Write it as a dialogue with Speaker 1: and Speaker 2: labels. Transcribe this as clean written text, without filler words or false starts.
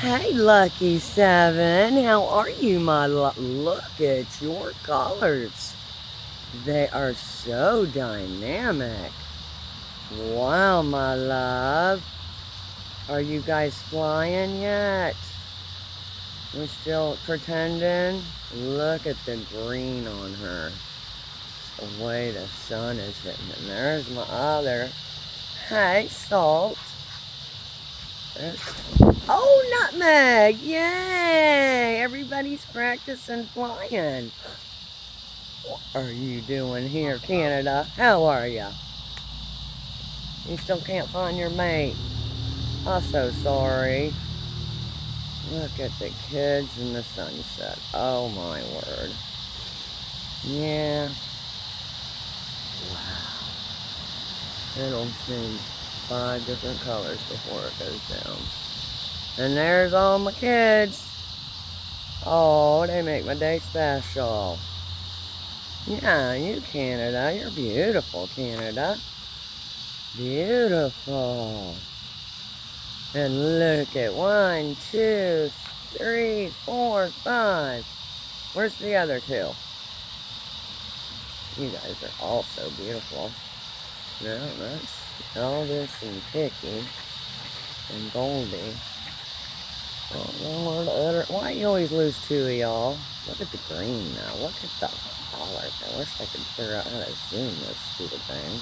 Speaker 1: Hey, Lucky Seven, how are you, my look at your colors. They are so dynamic. Wow, my love. Are you guys flying yet? We're still pretending. Look at the green on her. The way the sun is hitting. And there's my other. Hey, Salt. There's... Oh, Nutmeg! Yay! Everybody's practicing flying. What are you doing here, Canada? How are ya? You still can't find your mate. I'm so sorry. Look at the kids in the sunset. Oh my word. Yeah. Wow. It'll change 5 different colors before it goes down. And there's all my kids. Oh, they make my day special. Yeah, you Canada. You're beautiful, Canada. Beautiful. And look at 1, 2, 3, 4, 5. Where's the other 2? You guys are all so beautiful. No, that's Elvis and Picky and Goldie. Oh, no, why you always lose 2 of y'all? Look at the green now. Look at the colors. I wish I could figure out how to zoom this stupid thing.